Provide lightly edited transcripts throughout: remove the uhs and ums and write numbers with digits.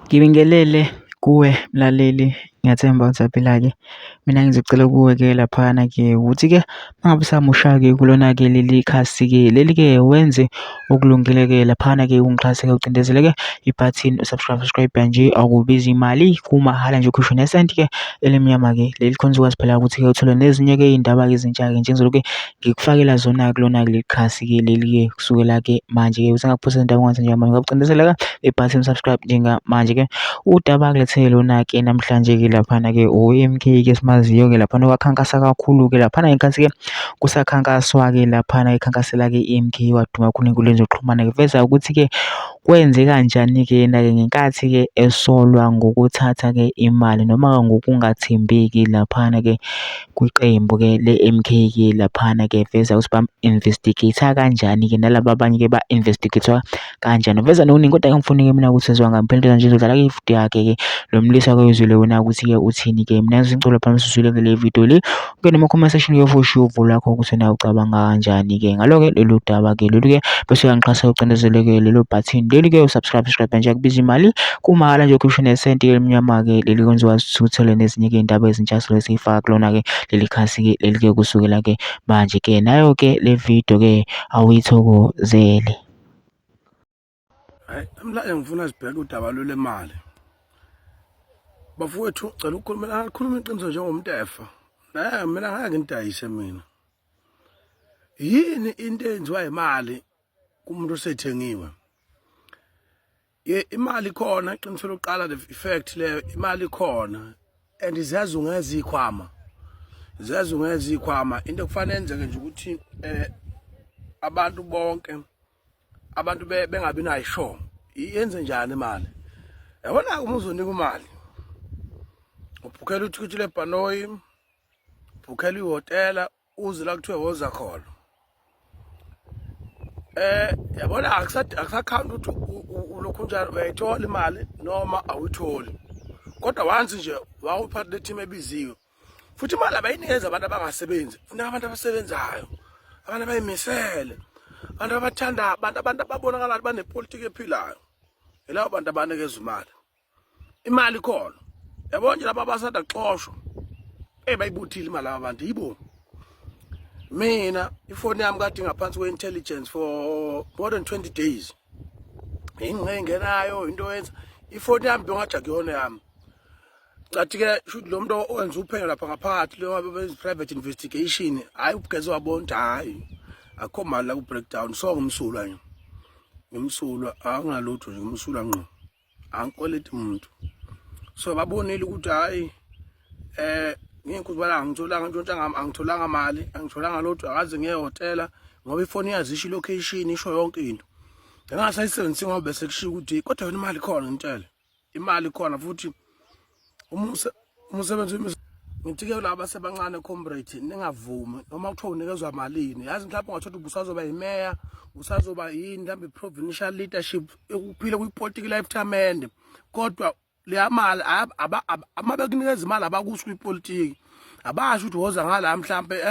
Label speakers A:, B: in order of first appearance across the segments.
A: Ngibingelele kuwe mlaleli, ngiyathemba ukuthi aphila-ke. Mina ngizocela kuwe-ke laphana-ke ukuthi-ke mangabe usamusha-ke kulona-ke leli khasi-ke leli-ke wenze okulungile-ke laphana-ke ungixhase-ke ucindezele-ke ibhathini subscribe nje, akubizi imali, kumahhala nje ukhishwe nesenti-ke elimnyama-ke leli khona uzokwazi phela ukuthi-ke uthole nezinye-ke iy'ndaba-ke ezintsha-ke njengezolo-ke ngikufakela zona-ke kulona-ke leli khasi-ke leli-ke kusukela-ke manje-ke usengaphosa indaba ongathi njengamanje ngakucindezela-ke ibhathini subscribe njengamanje-ke. Udaba kulethele lona-ke namhlanje-ke laphana-ke o-MK-ke simaziyo-ke laphana wakhankasa kakhulu-ke laphana ngenkathi-ke kusakhankaswa-ke laphana ekhankasela-ke i-MK waduma kakhulu ey'nkundleni zokuxhumana-ke veza ukuthi-ke kwenze kanjani-ke yena-ke ngenkathi-ke esolwa ngokuthatha-ke imali noma ngokungathembeki laphana-ke kwiqembu-ke le-MK-ke laphana-ke veza ukuthi ba-investigate-a kanjani-ke nalaba abanye-ke ba-investigate-wa kanjani. Veza nokuningi kodwa-ke ngifuna-ke mina ukuthi sezwa ngempela nje izodlala ividiyo yakhe-ke lo mlisa kwezwile wena ukuthi-ke uthini-ke. Mina ngizingcola phana mesizwile-ke le video le ungene ema-comment section-ke futhi uvo lakho ukuthi nawe ucabanga kanjani-ke ngalo-ke lolu daba-ke lolu-ke bese uyangixhasa ucindezele-ke lelo bhathini leli-ke usubscribe nje akubiza imali, kumahhala nje ukhishwe nesenti elimnyama-ke leli kwenza ukwazi uthole nezinye-ke iy'ndaba ezintsha sile siyifaka kulona-ke leli khasi-ke leli-ke kusukela-ke manje-ke nayo-ke le video-ke awuyithokozele.
B: Hayi, namhlanje ngifuna sibheke udaba lwemali. Bafowethu ucela ukukhuluma iqiniso njengomuntu efa. Mina ngeke ngidayise mina. Yini into eyenziwa imali kumuntu osethengiwe? Imali khona, iqiniso lokuqala the effect leyo, imali khona and izazi ungeza ikhwama. Izazi ungeza ikhwama. Into kufanele enzeke nje ukuthi abantu bonke abantu bengabi nayisho yenze njani imali. Yabona uma uzonika imali ubhukhela uthikithi lebhanoyi, ubhukhela ihhotela, uze la kuthiwe woza khona. Yabona akusakhawunti ukuthi ulokhu njalo uyayithola imali noma awuyitholi. Kodwa once nje wawuphathi le-team ebiziwe. Futhi imali abayinikeza abantu abangasebenzi, funa abantu abasebenzayo, abantu abayimisele. Abantu abathanda abantu ababonakala banepolitiki ephilayo. Yilabo bantu abanikeza imali. Imali khona. Yabona nje laba abasanda xoshwa. Bayibuthile imali abantu yibo. Mina ifoni yami kade ngaphansi kwe-intelligence for more than 20 days. Ingenayo into yenza ifoni yami bengathi akuyona yami. Cathi-ke should lo muntu owenza uphenyo lapha ngaphakathi lo private investigation hayi ubugeze wabona hayi akho mali la ku breakdown so ngimsulwa nje. Ngimsulwa anginalutho nje ngimsulwa ngqo. Angikoleti umuntu. So babonile ukuthi hayi ngikuzibala ngitholanga ntshontshanga angitholanga mali, angitholanga lutho akaze ngiye ehotela ngoba ifoni yazisho ilocation isho yonke into. Ngingasayisebenzisi ngoba bese kushiya ukuthi kodwa yona imali khona ngintshela. Imali khona futhi umusebenzi ngithi-ke laba abasebancane comrade ningavumi noma kuthiwa unikezwa malini. Yazi mhlawumbe ungathola ubusazoba yimeya, usazoba yini mhlawumbe provincial leadership ukuphila kwipolitiki lifetime ende. Kodwa leya mali amabakunikeza imali abakusho kwipolitiki. Abasho ukuthi woza ngala mhlawumbe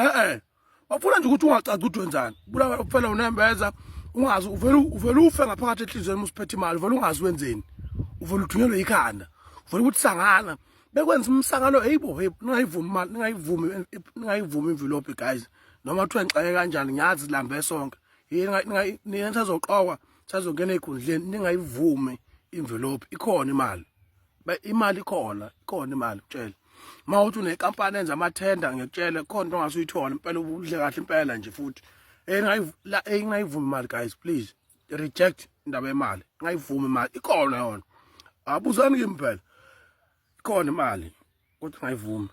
B: bafuna nje ukuthi ungacaci ukuthi wenzani. Bula ufela unembeza ungazi uvela ufe ngaphakathi enhlizweni usiphethe imali uvela ungazi wenzeni. Uvela uthunyelwe ikhanda. Uvela ukuthi sangana bekwenza umsangano heyibo ningayivumi imali ningayivumi envelope guys noma kuthiwa ngixake kanjani ngiyazi lambe sonke yini nisazoqokwa sazongena ey'khundleni ningayivumi envelope ikhona imali imali ikhona imali kutshela mawuthi unenkampani enza amathenda ngiyakutshela khona into ongasuyithola impela udle kahle impela nje futhi ngingayivumi imali guys please reject indaba yemali ngayivumi imali ikhona yona abuzani kimi phela khona imali kodwa ngayivumi.